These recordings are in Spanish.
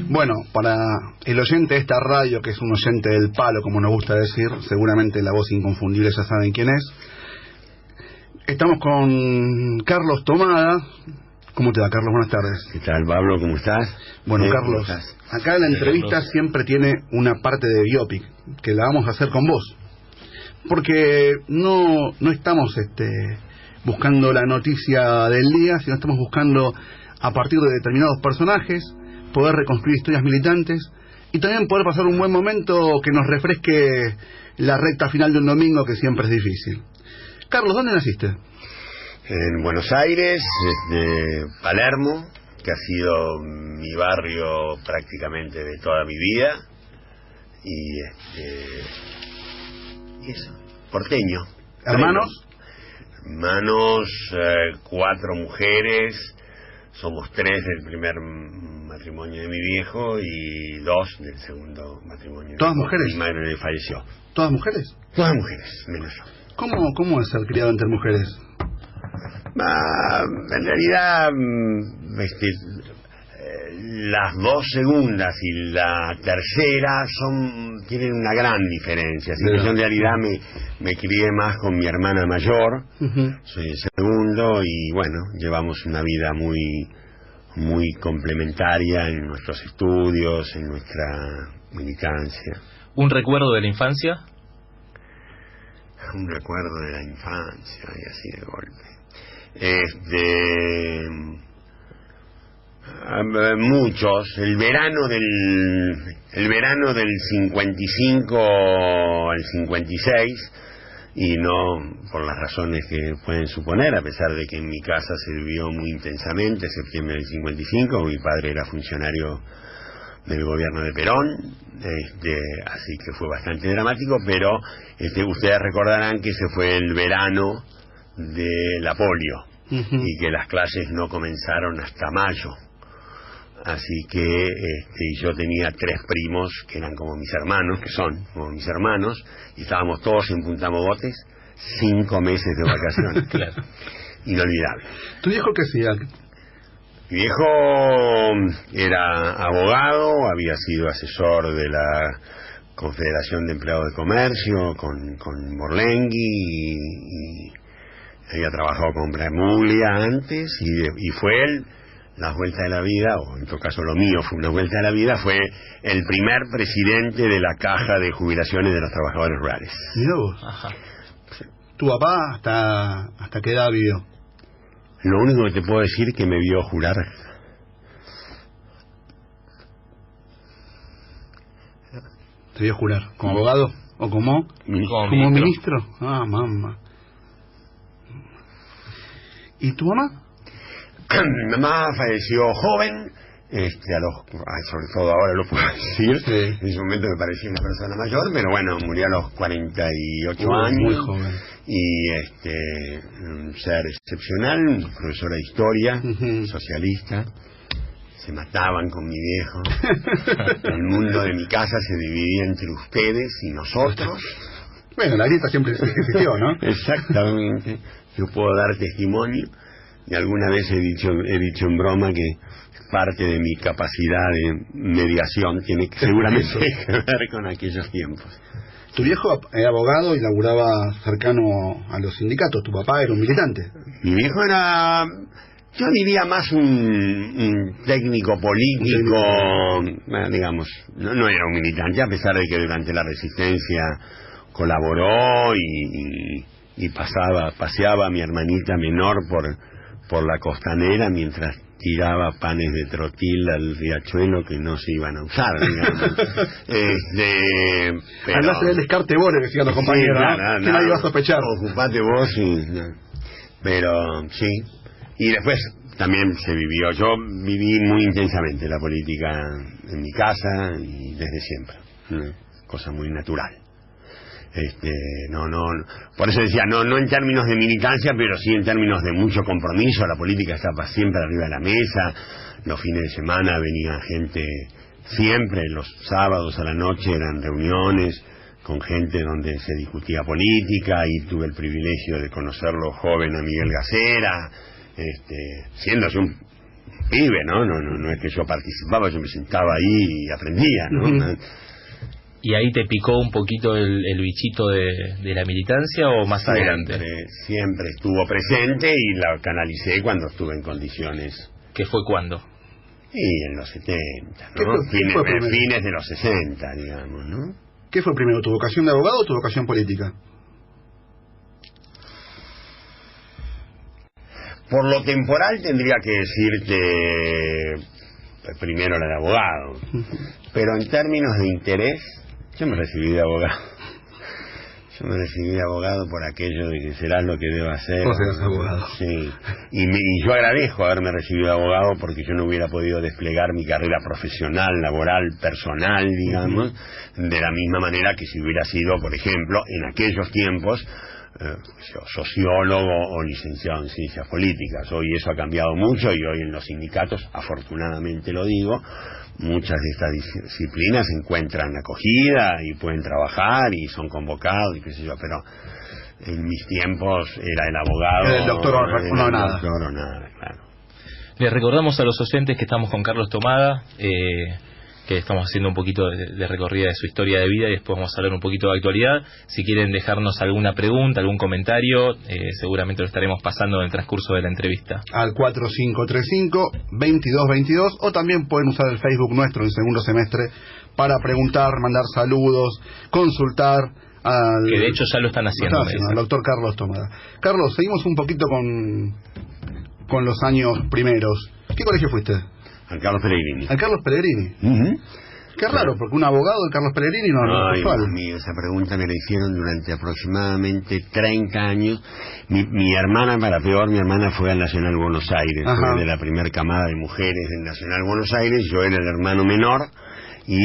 Bueno, para el oyente de esta radio, que es un oyente del palo, como nos gusta decir, seguramente la voz inconfundible ya saben quién es. Estamos con Carlos Tomada. ¿Cómo te va, Carlos? Buenas tardes. ¿Qué tal, Pablo? ¿Cómo estás? Bueno, Carlos, acá en la entrevista siempre tiene una parte de biopic, que la vamos a hacer con vos. Porque no estamos buscando la noticia del día, sino estamos buscando, a partir de determinados personajes, poder reconstruir historias militantes y también poder pasar un buen momento que nos refresque la recta final de un domingo, que siempre es difícil. Carlos, ¿dónde naciste? En Buenos Aires, Palermo, que ha sido mi barrio prácticamente de toda mi vida, y eso, porteño. ¿Hermanos? Hermanos, 4 mujeres, somos 3 del primer matrimonio de mi viejo y 2 del segundo matrimonio. ¿Todas mujeres? Mi madre falleció. ¿Todas mujeres? Todas mujeres, menos yo. ¿Cómo es ser criado entre mujeres? En realidad, las 2 segundas y la tercera tienen una gran diferencia. Así que yo en realidad me crié más con mi hermana mayor. Soy el segundo y bueno, llevamos una vida muy complementaria en nuestros estudios, en nuestra militancia. ¿Un recuerdo de la infancia? Un recuerdo de la infancia, y así de golpe. Muchos. El verano del 55 al 56, y no por las razones que pueden suponer, a pesar de que en mi casa se vivió muy intensamente septiembre del 55, mi padre era funcionario del gobierno de Perón, así que fue bastante dramático, pero ustedes recordarán que ese fue el verano de la polio, y que las clases no comenzaron hasta mayo, así que y yo tenía 3 primos que eran como mis hermanos, que son como mis hermanos, y estábamos todos en Punta Mogotes, 5 meses de vacaciones. Claro. Inolvidable. ¿Tu viejo qué hacía? Mi viejo era abogado, había sido asesor de la Confederación de Empleados de Comercio con Morlengui, y había trabajado con Bramuglia antes, y fue él, la vuelta de la vida, o en todo caso lo mío fue una vuelta de la vida, fue el primer presidente de la Caja de Jubilaciones de los Trabajadores Rurales. Mirá vos. Ajá. ¿Tu papá hasta qué edad vivió? Lo único que te puedo decir es que me vio jurar. ¿Te vio jurar? ¿Como abogado? ¿O como ministro? Ah, mamá. ¿Y tu mamá? Mi mamá falleció joven, sobre todo ahora lo puedo decir, sí. En ese momento me parecía una persona mayor, pero bueno, murió a los 48 años. Muy joven. Y un ser excepcional, un profesor de historia, socialista. Se mataban con mi viejo. El mundo de mi casa se dividía entre ustedes y nosotros. Bueno, la grieta siempre existió, ¿no? Exactamente. Yo puedo dar testimonio, y alguna vez he dicho en broma que parte de mi capacidad de mediación tiene que seguramente que ver con aquellos tiempos. Tu viejo era abogado y laburaba cercano a los sindicatos. Tu papá era un militante. Mi viejo era, yo diría, más un técnico político, digamos, no era un militante, a pesar de que durante la resistencia colaboró y paseaba a mi hermanita menor por la costanera mientras tiraba panes de trotil al riachuelo que no se iban a usar, digamos. Pero... Andás en el descarte vos, le decían los compañeros, sí, ¿no? Que nadie va a sospechar. Ocupate vos Pero sí. Y después también se vivió. Yo viví muy intensamente la política en mi casa y desde siempre. Una cosa muy natural. Por eso decía, no en términos de militancia, pero sí en términos de mucho compromiso. La política estaba siempre arriba de la mesa. Los fines de semana venía gente, siempre los sábados a la noche eran reuniones con gente donde se discutía política, y tuve el privilegio de conocerlo joven a Miguel Gacera, siendo yo un pibe, no es que yo participaba, yo me sentaba ahí y aprendía, ¿no? ¿Y ahí te picó un poquito el bichito de la militancia o más adelante? Siempre estuvo presente y la canalicé cuando estuve en condiciones. ¿Qué fue cuándo? Y en los 70, ¿no? Fines de los 60, digamos, ¿no? ¿Qué fue primero, tu vocación de abogado o tu vocación política? Por lo temporal tendría que decirte primero la de abogado, pero en términos de interés, yo me recibí de abogado. Yo me recibí de abogado por aquello de que serás lo que debo hacer. Vos eras abogado. Sí. Y yo agradezco haberme recibido de abogado porque yo no hubiera podido desplegar mi carrera profesional, laboral, personal, digamos, de la misma manera que si hubiera sido, por ejemplo, en aquellos tiempos, sociólogo o licenciado en ciencias políticas. Hoy eso ha cambiado mucho y hoy en los sindicatos, afortunadamente lo digo, muchas de estas disciplinas encuentran acogida y pueden trabajar y son convocados y qué sé yo, pero en mis tiempos era el abogado, el doctor o nada. Doctor o nada, claro. Les recordamos a los oyentes que estamos con Carlos Tomada, que estamos haciendo un poquito de recorrida de su historia de vida y después vamos a hablar un poquito de actualidad. Si quieren dejarnos alguna pregunta, algún comentario, seguramente lo estaremos pasando en el transcurso de la entrevista. Al 4535-2222 o también pueden usar el Facebook nuestro en segundo semestre para preguntar, mandar saludos, consultar al... Que de hecho ya lo están haciendo. Al doctor Carlos Tomada. Carlos, seguimos un poquito con los años primeros. ¿Qué colegio fuiste? Al Carlos Pellegrini. ¿Al Carlos Pellegrini? Qué raro, porque un abogado de Carlos Pellegrini no es usual. Dios mío, esa pregunta me la hicieron durante aproximadamente 30 años. Mi hermana, para peor, mi hermana fue al Nacional Buenos Aires. Fue de la primera camada de mujeres del Nacional Buenos Aires. Yo era el hermano menor. Y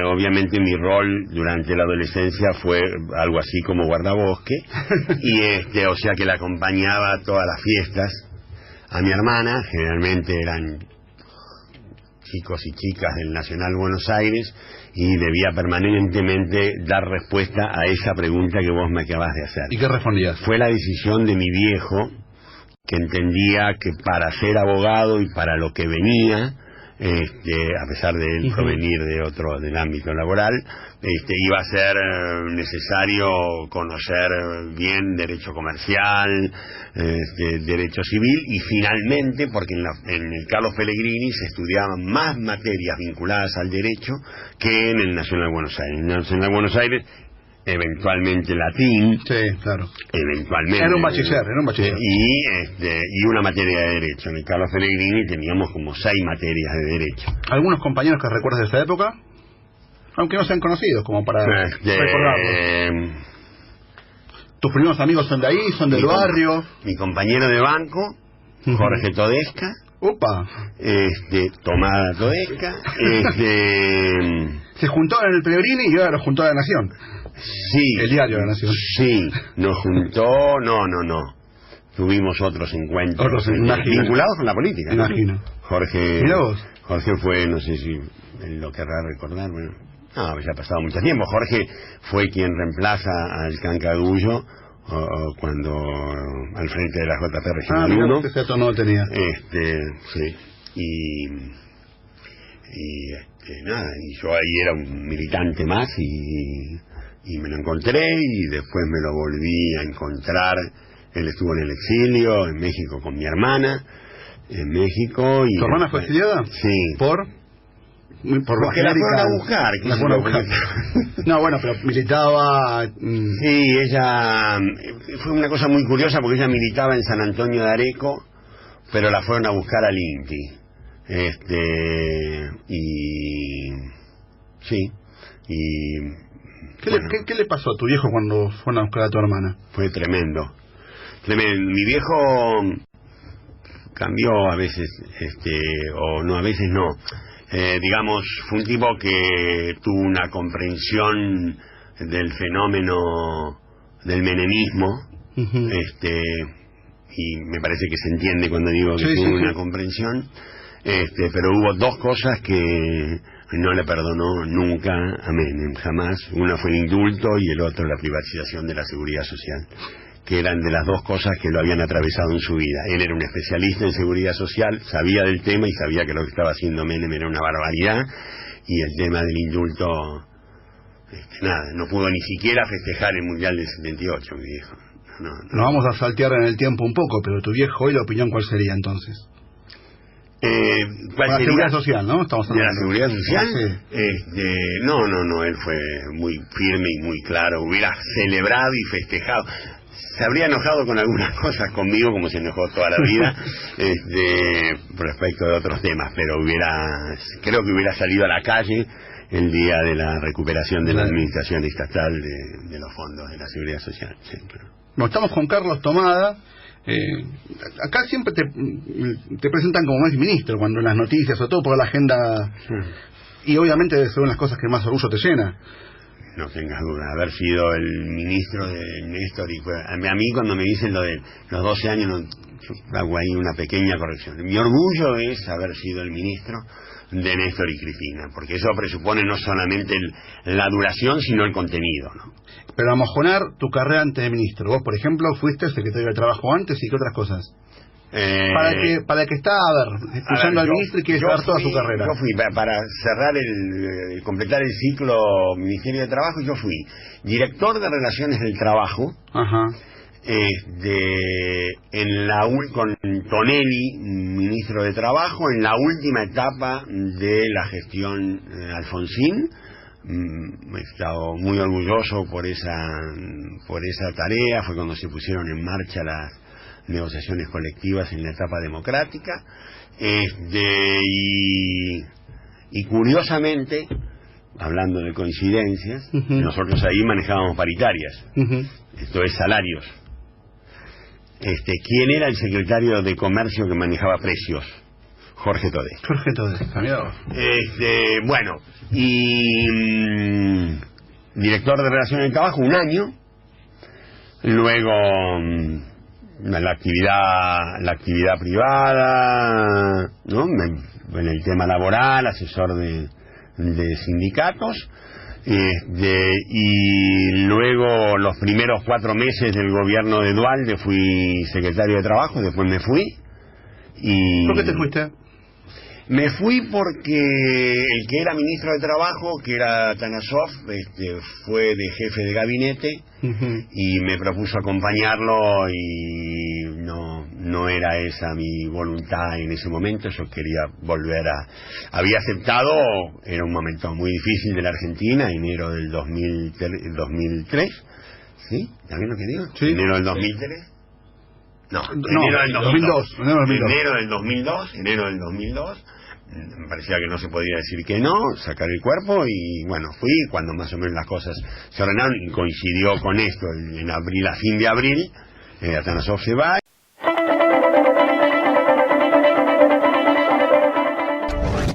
obviamente mi rol durante la adolescencia fue algo así como guardabosque. Y o sea que la acompañaba a todas las fiestas. A mi hermana, generalmente eran chicos y chicas del Nacional Buenos Aires, y debía permanentemente dar respuesta a esa pregunta que vos me acabas de hacer. ¿Y qué respondías? Fue la decisión de mi viejo, que entendía que para ser abogado y para lo que venía, a pesar de él provenir del ámbito laboral, iba a ser necesario conocer bien derecho comercial, derecho civil, y finalmente, porque en el Carlos Pellegrini se estudiaban más materias vinculadas al derecho que en el Nacional Buenos Aires. En el Nacional Buenos Aires, eventualmente latín, sí, claro, eventualmente era un bachiller, y una materia de derecho. En el Carlos Pellegrini teníamos como 6 materias de derecho. ¿Algunos compañeros que recuerdas de esa época? Aunque no sean conocidos, como para recordarlos. ¿Tus primeros amigos son de ahí, son del barrio? Mi compañero de banco, Jorge Todesca. ¡Upa! Tomada Todesca. Se juntaron en el Pellegrini y ahora los juntó a La Nación. Sí. El diario de La Nación. Sí, nos juntó, no. Tuvimos otros encuentros vinculados con la política. Imagino. Jorge. Mirá vos. Jorge fue, no sé si él lo querrá recordar, bueno. No, ya ha pasado mucho tiempo. Jorge fue quien reemplaza al Cancagullo cuando al frente de la JP Regional 1. Ese dato no lo tenía. Sí. Nada, y yo ahí era un militante más y me lo encontré y después me lo volví a encontrar. Él estuvo en el exilio en México con mi hermana en México. Y ¿tu hermana fue exiliada? Sí. Porque la fueron a buscar. No, bueno, pero militaba... Sí, ella... Fue una cosa muy curiosa porque ella militaba en San Antonio de Areco, pero la fueron a buscar al INTI. Sí. ¿Qué le pasó a tu viejo cuando fueron a buscar a tu hermana? Fue tremendo. Mi viejo cambió a veces, o no, a veces no. Digamos, fue un tipo que tuvo una comprensión del fenómeno del menemismo, y me parece que se entiende cuando digo que tuvo una comprensión, pero hubo 2 cosas que no le perdonó nunca a Menem, jamás. Una fue el indulto y el otro la privatización de la seguridad social. que eran de las dos cosas que lo habían atravesado en su vida. Él era un especialista en seguridad social, sabía del tema y sabía que lo que estaba haciendo Menem era una barbaridad, y el tema del indulto, nada, no pudo ni siquiera festejar el Mundial del 78, mi viejo. No. Nos vamos a saltear en el tiempo un poco, pero tu viejo hoy, la opinión, ¿cuál sería entonces? ¿Cuál la sería? seguridad social, ¿no? Estamos ¿De la hablando. seguridad social? Sí. No, él fue muy firme y muy claro, hubiera celebrado y festejado. Se habría enojado con algunas cosas conmigo, como se enojó toda la vida, respecto de otros temas, pero creo que hubiera salido a la calle el día de la recuperación de la administración estatal de los fondos de la seguridad social. Sí, claro. Bueno, estamos con Carlos Tomada. Acá siempre te presentan como exministro cuando en las noticias, sobre todo por la agenda, y obviamente son las cosas que más orgullo te llena. No tengas duda, haber sido el ministro de Néstor, y a mí cuando me dicen lo de los 12 años, yo hago ahí una pequeña corrección. Mi orgullo es haber sido el ministro de Néstor y Cristina, porque eso presupone no solamente la duración, sino el contenido, ¿no? Pero a mojonar tu carrera antes de ministro. Vos, por ejemplo, fuiste secretario de Trabajo antes, ¿y qué otras cosas? Para el que está, escuchando al ministro y quiere saber toda su carrera. Yo fui, para cerrar completar el ciclo Ministerio de Trabajo, yo fui director de Relaciones del Trabajo. Ajá. Con Tonelli, ministro de Trabajo, en la última etapa de la gestión Alfonsín. He estado muy orgulloso por esa tarea. Fue cuando se pusieron en marcha las negociaciones colectivas en la etapa democrática, y curiosamente, hablando de coincidencias, nosotros ahí manejábamos paritarias, esto es salarios. ¿Quién era el secretario de Comercio que manejaba precios? Jorge Todé. Jorge Todé, amigo. Bueno, y director de Relaciones del Trabajo un año, luego la actividad privada, ¿no? En el tema laboral, asesor de sindicatos, y luego los primeros 4 meses del gobierno de Duhalde fui secretario de Trabajo, después me fui. ¿Por qué te fuiste? Me fui porque el que era ministro de Trabajo, que era Tanasov, fue de jefe de gabinete, y me propuso acompañarlo, y no era esa mi voluntad en ese momento. Yo quería volver había aceptado, era un momento muy difícil de la Argentina, enero del 2003, ¿sí? ¿También lo que digo? Sí. Enero del 2003. Enero del 2002. Enero del 2002. Me parecía que no se podía decir que no, sacar el cuerpo, y bueno, fui cuando más o menos las cosas se ordenaron, y coincidió con esto, en abril, a fin de abril, Atanasov se va,